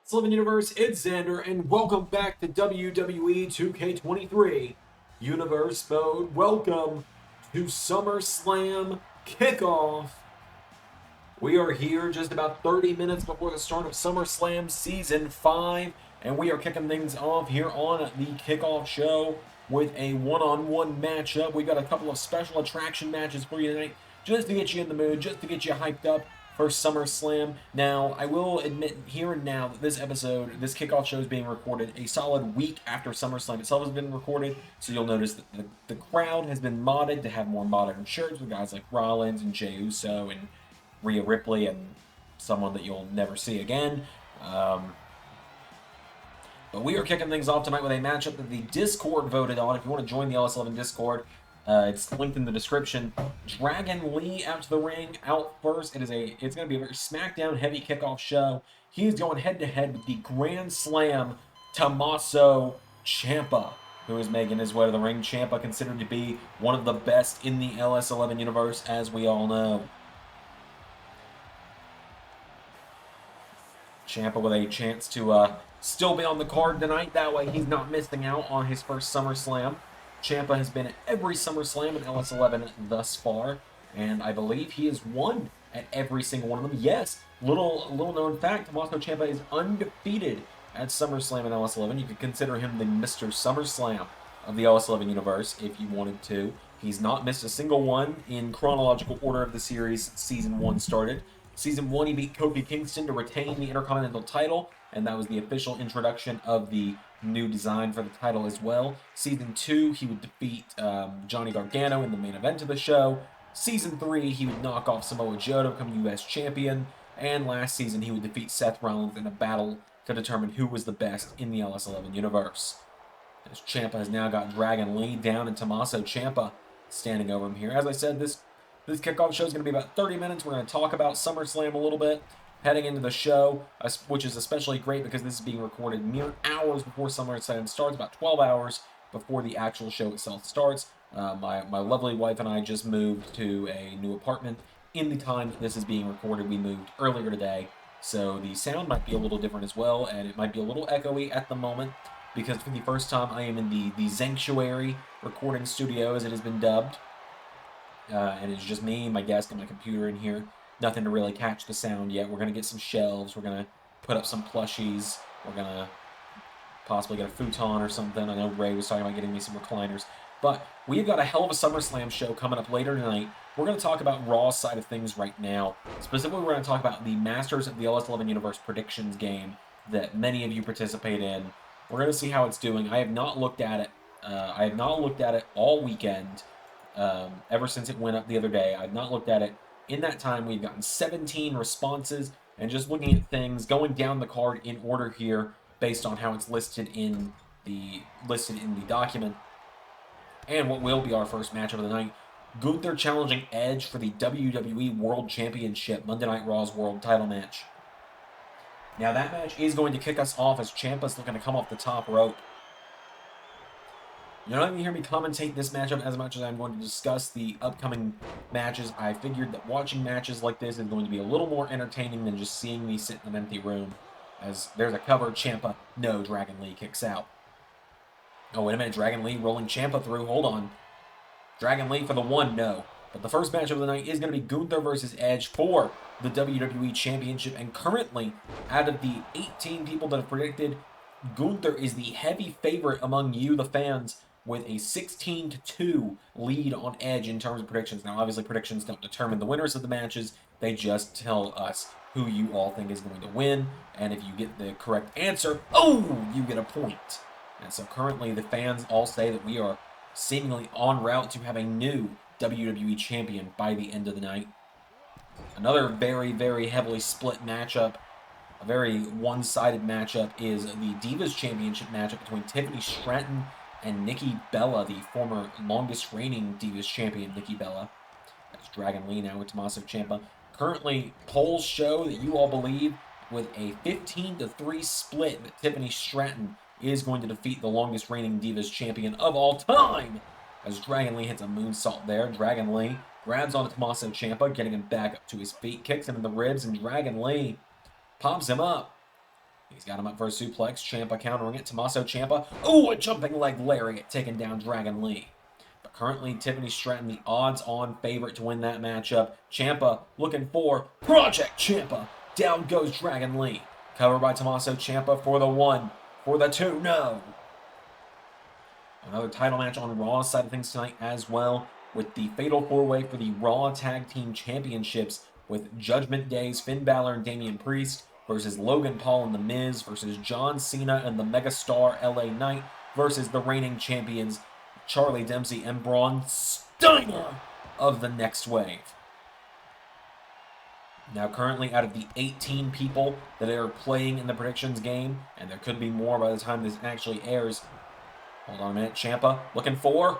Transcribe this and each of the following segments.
SummerSlam Universe, it's Zander, and welcome back to WWE 2K23 Universe Mode. Welcome to SummerSlam Kickoff. We are here just about 30 minutes before the start of SummerSlam Season 5, and we are kicking things off here on the Kickoff Show with a one-on-one matchup. We got a couple of special attraction matches for you tonight, just to get you in the mood, just to get you hyped up for SummerSlam. Now, I will admit here and now that this kickoff show is being recorded a solid week after SummerSlam itself has been recorded, so you'll notice that the crowd has been modded to have more modern shirts with guys like Rollins and Jey Uso and Rhea Ripley and someone that you'll never see again. But we are kicking things off tonight with a matchup that the Discord voted on. If you want to join the LS11 Discord, it's linked in the description. Dragon Lee out to the ring, out first. It's going to be a very SmackDown heavy kickoff show. He's going head to head with the Grand Slam Tommaso Ciampa, who is making his way to the ring. Ciampa considered to be one of the best in the LS11 universe, as we all know. Ciampa with a chance to still be on the card tonight. That way he's not missing out on his first SummerSlam. Ciampa has been at every SummerSlam in LS11 thus far, and I believe he has won at every single one of them. Yes, little known fact, Tommaso Ciampa is undefeated at SummerSlam in LS11. You could consider him the Mr. SummerSlam of the LS11 universe if you wanted to. He's not missed a single one in chronological order of the series Season 1 started. Season 1, he beat Kofi Kingston to retain the Intercontinental title, and that was the official introduction of the new design for the title as well. Season 2, he would defeat Johnny Gargano in the main event of the show. Season 3, he would knock off Samoa Joe to become U.S. champion. And last season, he would defeat Seth Rollins in a battle to determine who was the best in the LS11 universe. As Ciampa has now got Dragon Lee down and Tommaso Ciampa standing over him here. As I said, this kickoff show is going to be about 30 minutes. We're going to talk about SummerSlam a little bit heading into the show, which is especially great because this is being recorded mere hours before SummerSlam starts, about 12 hours before the actual show itself starts. My lovely wife and I just moved to a new apartment. In the time that this is being recorded, we moved earlier today, so the sound might be a little different as well, and it might be a little echoey at the moment, because for the first time I am in the Sanctuary recording studio, as it has been dubbed. And it's just me, my desk, and my computer in here. Nothing to really catch the sound yet. We're going to get some shelves. We're going to put up some plushies. We're going to possibly get a futon or something. I know Ray was talking about getting me some recliners. But we've got a hell of a SummerSlam show coming up later tonight. We're going to talk about Raw's side of things right now. Specifically, we're going to talk about the Masters of the LS11 Universe predictions game that many of you participate in. We're going to see how it's doing. I have not looked at it. I have not looked at it all weekend. Ever since it went up the other day. I've not looked at it. In that time, we've gotten 17 responses, and just looking at things, going down the card in order here, based on how it's listed in the document. And what will be our first matchup of the night, Gunther challenging Edge for the WWE World Championship, Monday Night Raw's World Title match. Now that match is going to kick us off as Ciampa's looking to come off the top rope. You're not going to hear me commentate this matchup as much as I'm going to discuss the upcoming matches. I figured that watching matches like this is going to be a little more entertaining than just seeing me sit in an empty room. As there's a cover, Ciampa, no, Dragon Lee kicks out. Oh, wait a minute, Dragon Lee rolling Ciampa through, hold on. Dragon Lee for the one, no. But the first matchup of the night is going to be Gunther versus Edge for the WWE Championship. And currently, out of the 18 people that have predicted, Gunther is the heavy favorite among you, the fans, with a 16-2 lead on Edge in terms of predictions. Now, obviously, predictions don't determine the winners of the matches. They just tell us who you all think is going to win. And if you get the correct answer, you get a point. And so currently, the fans all say that we are seemingly en route to have a new WWE champion by the end of the night. Another very, very heavily split matchup, a very one-sided matchup, is the Divas Championship matchup between Tiffany Stratton and Nikki Bella, the former longest reigning Divas champion, Nikki Bella. That's Dragon Lee now with Tommaso Ciampa. Currently, polls show that you all believe with a 15-3 split that Tiffany Stratton is going to defeat the longest reigning Divas champion of all time. As Dragon Lee hits a moonsault there, Dragon Lee grabs onto Tommaso Ciampa, getting him back up to his feet, kicks him in the ribs, and Dragon Lee pops him up. He's got him up for a suplex. Ciampa countering it. Tommaso Ciampa. Ooh, a jumping leg lariat taking down Dragon Lee. But currently, Tiffany Stratton, the odds-on favorite to win that matchup. Ciampa looking for Project Ciampa. Down goes Dragon Lee. Covered by Tommaso Ciampa for the 1. For the 2. No. Another title match on Raw's side of things tonight as well, with the Fatal 4-Way for the Raw Tag Team Championships with Judgment Day's Finn Balor and Damian Priest versus Logan Paul and The Miz versus John Cena and the Megastar LA Knight versus the reigning champions Charlie Dempsey and Braun Steiner of the Next Wave. Now currently out of the 18 people that are playing in the predictions game, and there could be more by the time this actually airs. Hold on a minute. Ciampa looking for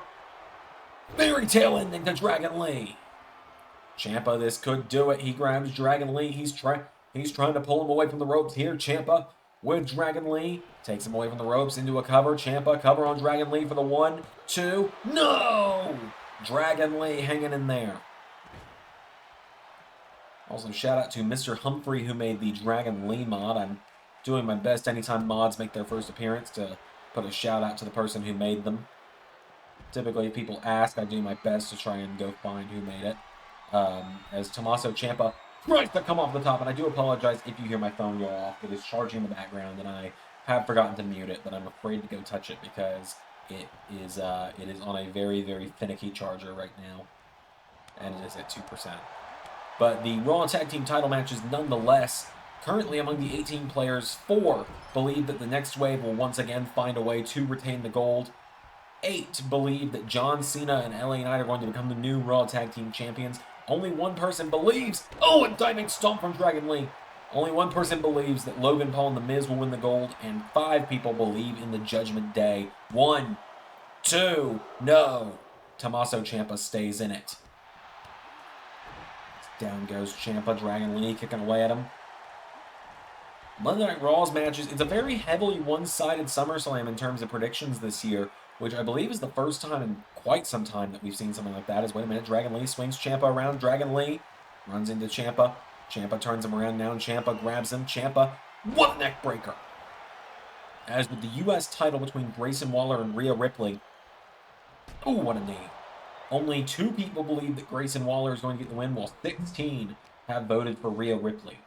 fairy tale ending to Dragon Lee. Ciampa, this could do it. He grabs Dragon Lee. He's trying to pull him away from the ropes here. Ciampa with Dragon Lee. Takes him away from the ropes into a cover. Ciampa cover on Dragon Lee for the 1, 2. No! Dragon Lee hanging in there. Also, shout out to Mr. Humphrey who made the Dragon Lee mod. I'm doing my best anytime mods make their first appearance to put a shout out to the person who made them. Typically, if people ask, I do my best to try and go find who made it. As Tommaso Ciampa tries to come off the top, and I do apologize if you hear my phone go off. It is charging in the background, and I have forgotten to mute it, but I'm afraid to go touch it because it is on a very, very finicky charger right now, and it is at 2%. But the Raw Tag Team title matches, nonetheless, currently among the 18 players, 4 believe that the Next Wave will once again find a way to retain the gold. 8 believe that John Cena and LA Knight are going to become the new Raw Tag Team champions. Only 1 person believes, a diving stomp from Dragon Lee. Only 1 person believes that Logan Paul and The Miz will win the gold, and 5 people believe in the Judgment Day. 1, 2, no. Tommaso Ciampa stays in it. Down goes Ciampa, Dragon Lee kicking away at him. Monday Night Raw's matches, it's a very heavily one-sided SummerSlam in terms of predictions this year, which I believe is the first time in quite some time that we've seen something like that. Wait a minute, Dragon Lee swings Ciampa around, Dragon Lee runs into Ciampa. Ciampa turns him around now, and Ciampa grabs him. Ciampa, what neck breaker! As with the U.S. title between Grayson Waller and Rhea Ripley, ooh, what a knee. Only 2 people believe that Grayson Waller is going to get the win, while 16 have voted for Rhea Ripley.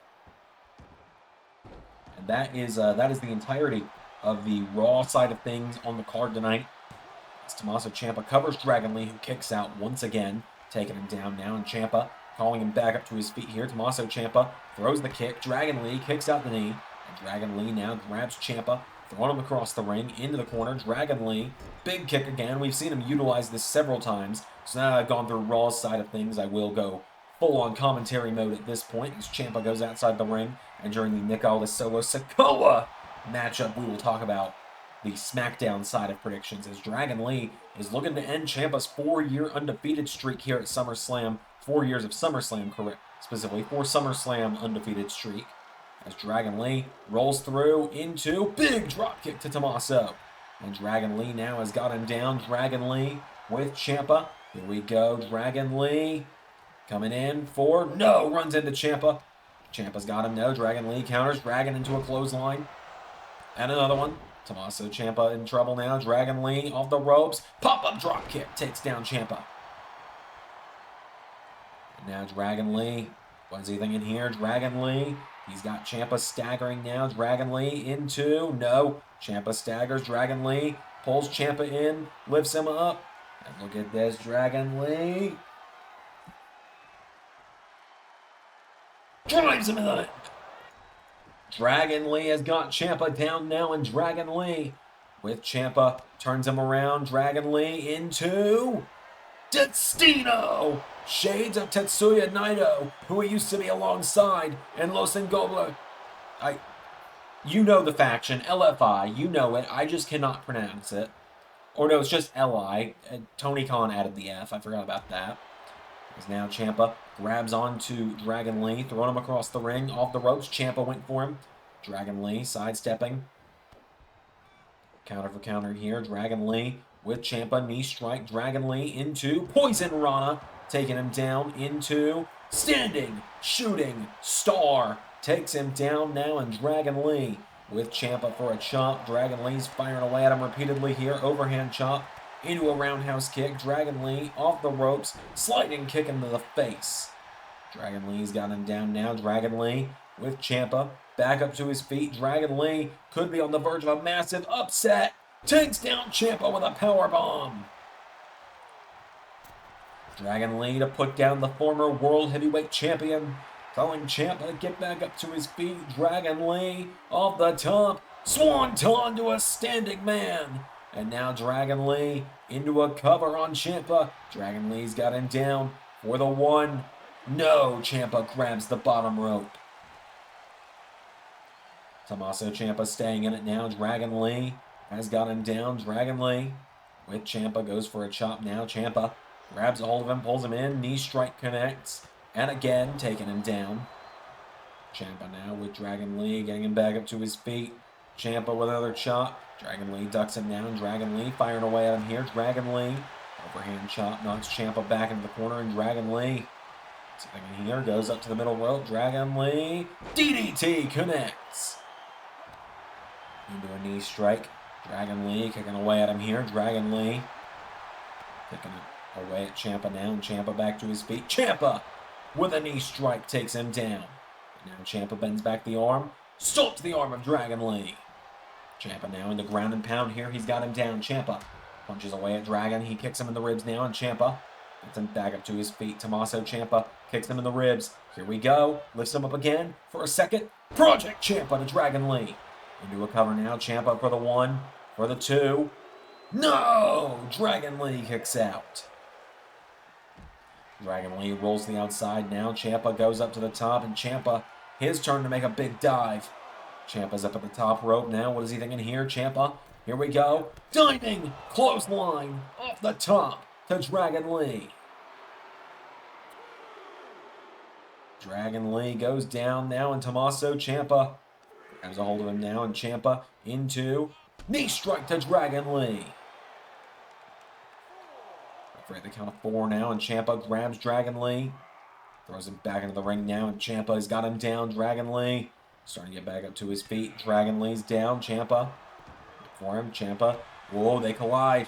And that is the entirety of the Raw side of things on the card tonight. As Tommaso Ciampa covers Dragon Lee, who kicks out once again, taking him down now, and Ciampa calling him back up to his feet here. Tommaso Ciampa throws the kick. Dragon Lee kicks out the knee, and Dragon Lee now grabs Ciampa, throwing him across the ring into the corner. Dragon Lee, big kick again. We've seen him utilize this several times. So now that I've gone through Raw's side of things, I will go full-on commentary mode at this point as Ciampa goes outside the ring. And during the Nick Aldis solo Sikoa matchup, we will talk about the SmackDown side of predictions as Dragon Lee is looking to end Ciampa's 4-year undefeated streak here at SummerSlam. 4 years of SummerSlam, correct, specifically 4 SummerSlam undefeated streak. As Dragon Lee rolls through into big dropkick to Tommaso. And Dragon Lee now has got him down. Dragon Lee with Ciampa. Here we go. Dragon Lee coming in for no. Runs into Ciampa. Ciampa's got him. No. Dragon Lee counters. Dragon into a clothesline. And another one. Tommaso Ciampa in trouble now. Dragon Lee off the ropes. Pop-up dropkick takes down Ciampa. And now Dragon Lee. What's he thinking here? Dragon Lee. He's got Ciampa staggering now. Dragon Lee into... No. Ciampa staggers. Dragon Lee pulls Ciampa in. Lifts him up. And look at this. Dragon Lee. Drives him in it. Dragon Lee has got Ciampa down now. And Dragon Lee with Ciampa turns him around. Dragon Lee into... Destino! Shades of Tetsuya Naito, who he used to be alongside, and Los Ingobernables. You know the faction, LFI, you know it, I just cannot pronounce it. Or no, it's just LI. Tony Khan added the F, I forgot about that. As now Ciampa grabs onto Dragon Lee, throwing him across the ring, off the ropes. Ciampa went for him. Dragon Lee sidestepping. Counter for counter here. Dragon Lee with Ciampa, knee strike. Dragon Lee into Poison Rana, taking him down into Standing Shooting Star. Takes him down now, and Dragon Lee with Ciampa for a chop. Dragon Lee's firing away at him repeatedly here. Overhand chop into a roundhouse kick. Dragon Lee off the ropes. Sliding kick into the face. Dragon Lee's got him down now. Dragon Lee with Ciampa. Back up to his feet. Dragon Lee could be on the verge of a massive upset. Takes down Ciampa with a powerbomb. Dragon Lee to put down the former World Heavyweight Champion. Telling Ciampa to get back up to his feet. Dragon Lee off the top. Swanton to a standing man. And now Dragon Lee into a cover on Ciampa. Dragon Lee's got him down for the one. No, Ciampa grabs the bottom rope. Tommaso Ciampa staying in it now. Dragon Lee has got him down. Dragon Lee with Ciampa goes for a chop now. Ciampa grabs a hold of him, pulls him in. Knee strike connects. And again, taking him down. Ciampa now with Dragon Lee, getting him back up to his feet. Ciampa with another chop. Dragon Lee ducks him down. Dragon Lee firing away at him here. Dragon Lee, overhand chop, knocks Ciampa back into the corner. And Dragon Lee, something in here, goes up to the middle rope. Dragon Lee, DDT connects. Into a knee strike. Dragon Lee kicking away at him here. Dragon Lee kicking away at Ciampa now. And Ciampa back to his feet. Ciampa with a knee strike takes him down. Now Ciampa bends back the arm. Stomps the arm of Dragon Lee. Ciampa now in the ground and pound here. He's got him down. Ciampa punches away at Dragon. He kicks him in the ribs now. And Ciampa gets him back up to his feet. Tommaso Ciampa kicks him in the ribs. Here we go. Lifts him up again for a second. Project Ciampa to Dragon Lee. Into a cover now. Ciampa for the one. For the two. No! Dragon Lee kicks out. Dragon Lee rolls to the outside now. Ciampa goes up to the top, and Ciampa, his turn to make a big dive. Ciampa's up at the top rope now. What is he thinking here? Ciampa, here we go. Diving clothesline off the top to Dragon Lee. Dragon Lee goes down now, and Tommaso Ciampa grabs a hold of him now, and Ciampa into knee strike to Dragon Lee. At the count of 4 now, and Ciampa grabs Dragon Lee. Throws him back into the ring now, and Ciampa has got him down. Dragon Lee starting to get back up to his feet. Dragon Lee's down. Ciampa for him. Ciampa. Whoa, they collide.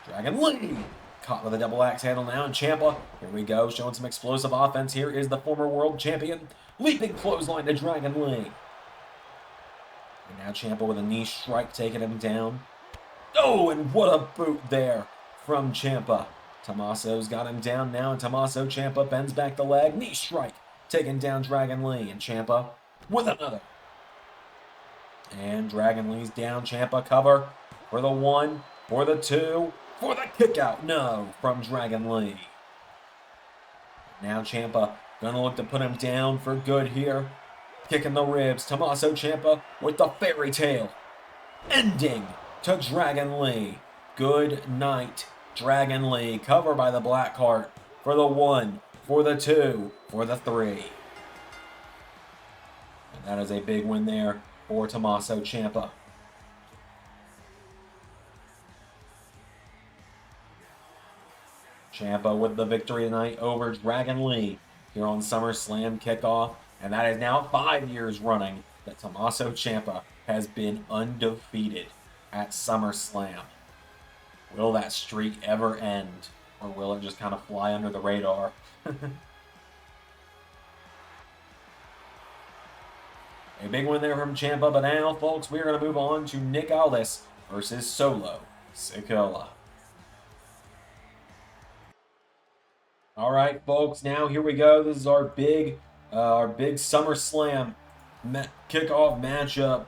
Dragon Lee caught with a double axe handle now, and Ciampa, here we go, showing some explosive offense here, is the former world champion. Leaping clothesline to Dragon Lee. And now Ciampa with a knee strike taking him down. Oh, and what a boot there from Ciampa. Tommaso's got him down now, and Tommaso Ciampa bends back the leg. Knee strike, taking down Dragon Lee, and Ciampa with another. And Dragon Lee's down. Ciampa cover for the one, for the two, for the kick out. No, from Dragon Lee. Now Ciampa gonna look to put him down for good here. Kicking the ribs. Tommaso Ciampa with the fairy tale. Ending to Dragon Lee. Good night, Dragon Lee. Cover by the black cart for the one, for the two, for the three. And that is a big win there for Tommaso Ciampa. Ciampa with the victory tonight over Dragon Lee here on SummerSlam Kickoff. And that is now 5 years running that Tommaso Ciampa has been undefeated at SummerSlam. Will that streak ever end? Or will it just kind of fly under the radar? A big win there from Ciampa, but now, folks, we're going to move on to Nick Aldis versus Solo Sikoa. All right, folks, now here we go. This is our big SummerSlam kickoff matchup.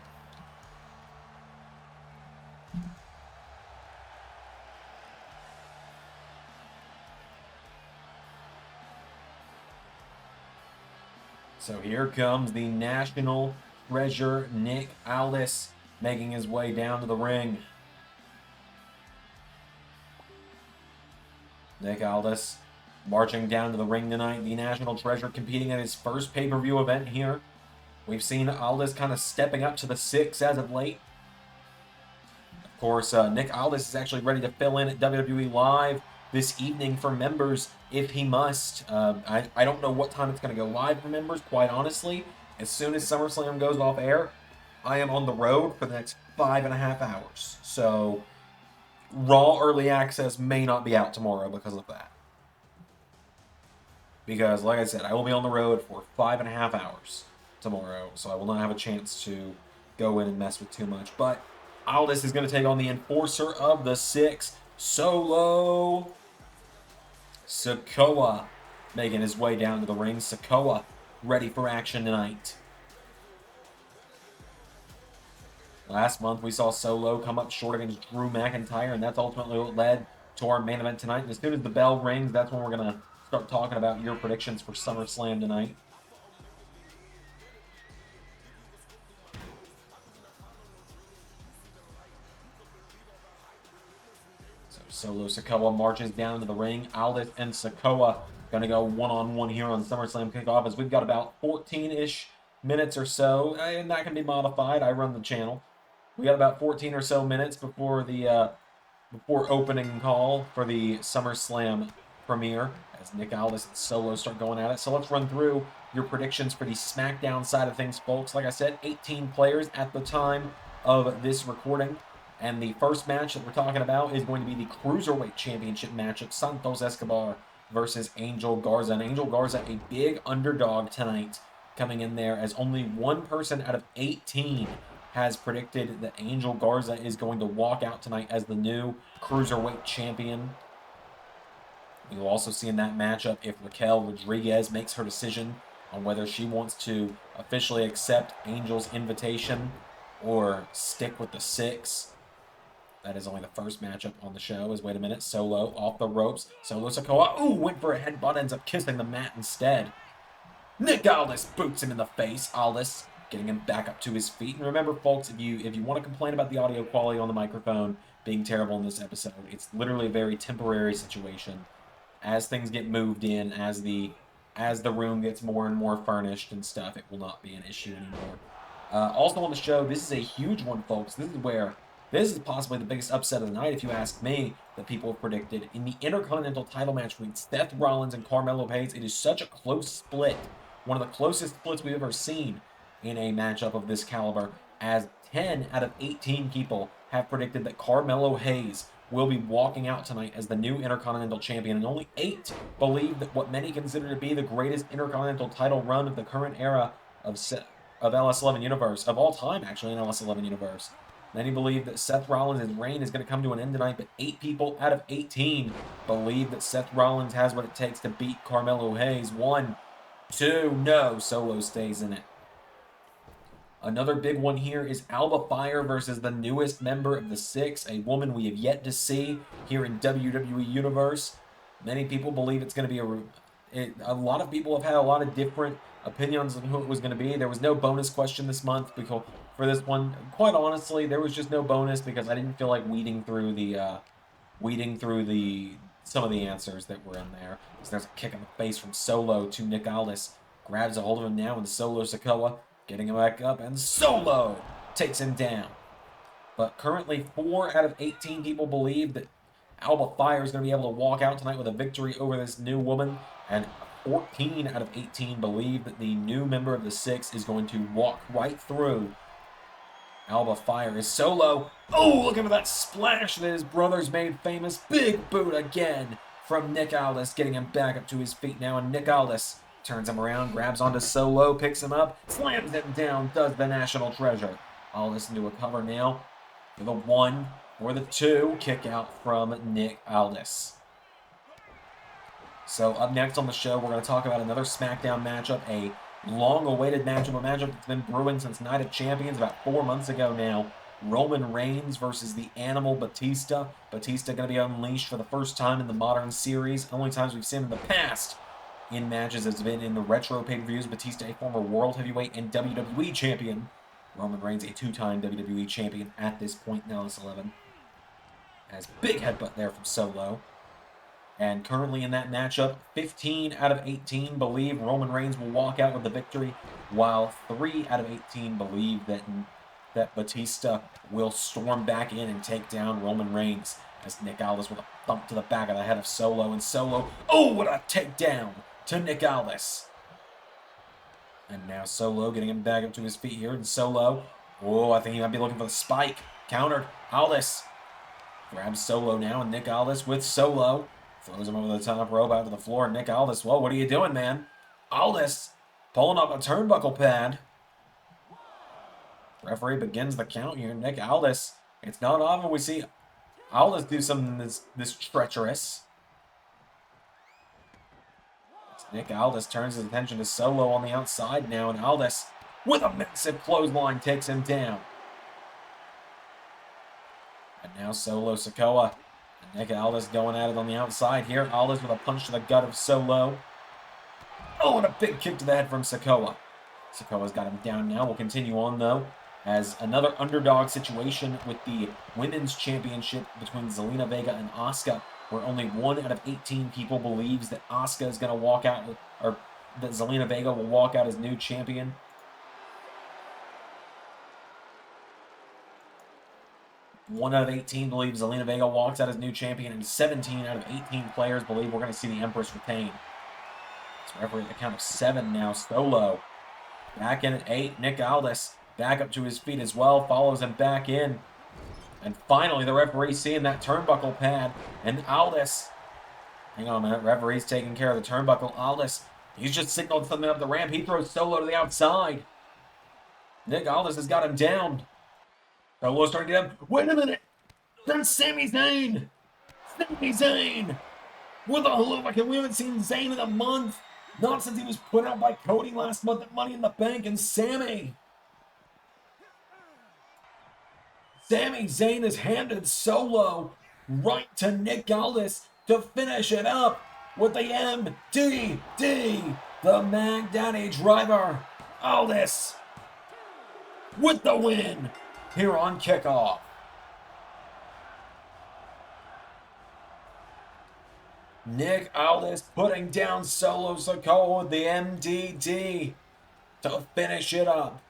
So here comes the National Treasure, Nick Aldis, making his way down to the ring. Nick Aldis marching down to the ring tonight. The National Treasure competing at his first pay-per-view event here. We've seen Aldis kind of stepping up to the 6 as of late. Of course, Nick Aldis is actually ready to fill in at WWE Live this evening for members if he must. I don't know what time it's going to go live for members, quite honestly. As soon as SummerSlam goes off air, I am on the road for the next 5.5 hours. So Raw Early Access may not be out tomorrow because of that. Because, like I said, I will be on the road for 5.5 hours tomorrow, so I will not have a chance to go in and mess with too much. But Aldis is going to take on the enforcer of the 6, Solo Sikoa, making his way down to the ring. Sikoa ready for action tonight. Last month, we saw Solo come up short against Drew McIntyre, and that's ultimately what led to our main event tonight. And as soon as the bell rings, that's when we're going to start talking about your predictions for SummerSlam tonight. So Solo Sikoa marches down to the ring. Aldis and Sikoa going to go one-on-one here on SummerSlam Kickoff, as we've got about 14-ish minutes or so, and that can be modified. I run the channel. We got about 14 or so minutes before the before opening call for the SummerSlam premiere, as Nick Aldis and Solo start going at it. So let's run through your predictions for the SmackDown side of things, folks. Like I said, 18 players at the time of this recording. And the first match that we're talking about is going to be the Cruiserweight Championship matchup, Santos Escobar versus Angel Garza. And Angel Garza, a big underdog tonight, coming in there as only one person out of 18 has predicted that Angel Garza is going to walk out tonight as the new Cruiserweight Champion. We will also see in that matchup if Raquel Rodriguez makes her decision on whether she wants to officially accept Angel's invitation or stick with the 6. That is only the first matchup on the show. Wait a minute, Solo off the ropes. Solo Sikoa, ooh, went for a headbutt, ends up kissing the mat instead. Nick Aldis boots him in the face. Aldis getting him back up to his feet. And remember, folks, if you want to complain about the audio quality on the microphone being terrible in this episode, it's literally a very temporary situation. As things get moved in, as the room gets more and more furnished and stuff, it will not be an issue anymore. Also on the show, this is a huge one, folks. This is possibly the biggest upset of the night, if you ask me, that people have predicted. In the Intercontinental title match between Seth Rollins and Carmelo Hayes, it is such a close split. One of the closest splits we've ever seen in a matchup of this caliber, as 10 out of 18 people have predicted that Carmelo Hayes will be walking out tonight as the new Intercontinental Champion, and only 8 believe that what many consider to be the greatest Intercontinental title run of the current era of LS11 Universe, of all time, actually, in LS11 Universe. Many believe that Seth Rollins' reign is going to come to an end tonight, but 8 people out of 18 believe that Seth Rollins has what it takes to beat Carmelo Hayes. 1, 2, no, Solo stays in it. Another big one here is Alba Fire versus the newest member of the 6, a woman we have yet to see here in WWE Universe. Many people believe it's going to be a lot of people have had a lot of different opinions on who it was going to be. There was no bonus question this month because for this one, quite honestly, there was just no bonus because I didn't feel like weeding through some of the answers that were in there. So there's a kick in the face from Solo to Nick Aldis. Grabs a hold of him now, and Solo Sikoa getting him back up, and Solo takes him down. But currently, 4 out of 18 people believe that Alba Fire is going to be able to walk out tonight with a victory over this new woman, and 14 out of 18 believe that the new member of the 6 is going to walk right through Alba Fire. Is Solo, oh, looking for that splash that his brothers made famous. Big boot again from Nick Aldis, getting him back up to his feet now, and Nick Aldis turns him around, grabs onto Solo, picks him up, slams him down, does the national treasure. Aldis into a cover now for the 1 or the 2, kick out from Nick Aldis. So up next on the show, we're going to talk about another SmackDown matchup, a long-awaited matchup, a matchup that's been brewing since Night of Champions about 4 months ago now. Roman Reigns versus the Animal Batista. Batista going to be unleashed for the first time in the modern series. The only times we've seen him in the past in matches has been in the retro pay-per-views. Batista, a former World Heavyweight and WWE Champion. Roman Reigns, a 2-time WWE Champion at this point in LS11. Has big headbutt there from Solo. And currently in that matchup, 15 out of 18 believe Roman Reigns will walk out with the victory, while 3 out of 18 believe that Batista will storm back in and take down Roman Reigns, as Nick Aldis with a thump to the back of the head of Solo, and Solo, oh, what a takedown to Nick Aldis. And now Solo getting him back up to his feet here, and Solo Oh, I think he might be looking for the spike. Countered. Aldis grabs Solo now, and Nick Aldis with Solo. Throws him over the top rope out to the floor. Nick Aldis, whoa, what are you doing, man? Aldis pulling up a turnbuckle pad. Referee begins the count here. Nick Aldis. It's not often we see Aldis do something this treacherous. Nick Aldis turns his attention to Solo on the outside now, and Aldis, with a massive clothesline, takes him down. And now Solo, Sikoa, and Nick Aldis going at it on the outside here. Aldis with a punch to the gut of Solo. Oh, and a big kick to the head from Sikoa. Sikoa's got him down now. We'll continue on, though, as another underdog situation with the Women's Championship between Zelina Vega and Asuka, where only 1 out of 18 people believes that Asuka is going to walk out, or that Zelina Vega will walk out as new champion. One out of 18 believe Zelina Vega walks out as new champion, and 17 out of 18 players believe we're going to see the Empress retain. So referee at the count of 7 now. Solo back in at 8. Nick Aldis back up to his feet as well, follows him back in. And finally, the referee seeing that turnbuckle pad, and Aldis, hang on a minute, referee's taking care of the turnbuckle. Aldis, he's just signaled something up the ramp. He throws Solo to the outside. Nick Aldis has got him down. Solo's starting to get him. Wait a minute! That's Sami Zayn! Sami Zayn! What the hell? We haven't seen Zayn in a month. Not since he was put out by Cody last month at Money in the Bank, and Sami Zayn has handed Solo right to Nick Aldis to finish it up with the MDD, the Mag Daddy Driver. Aldis with the win here on Kickoff. Nick Aldis putting down Solo Sikoa with the MDD to finish it up.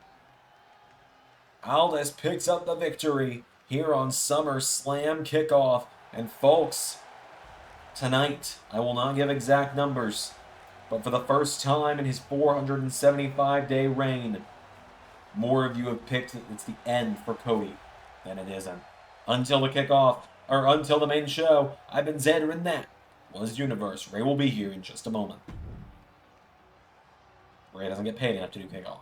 Aldis picks up the victory here on SummerSlam Kickoff. And folks, tonight, I will not give exact numbers, but for the first time in his 475-day reign, more of you have picked that it's the end for Cody than it isn't. Until the kickoff, or until the main show, I've been Zander, and that was Universe. Ray will be here in just a moment. Ray doesn't get paid enough to do Kickoff.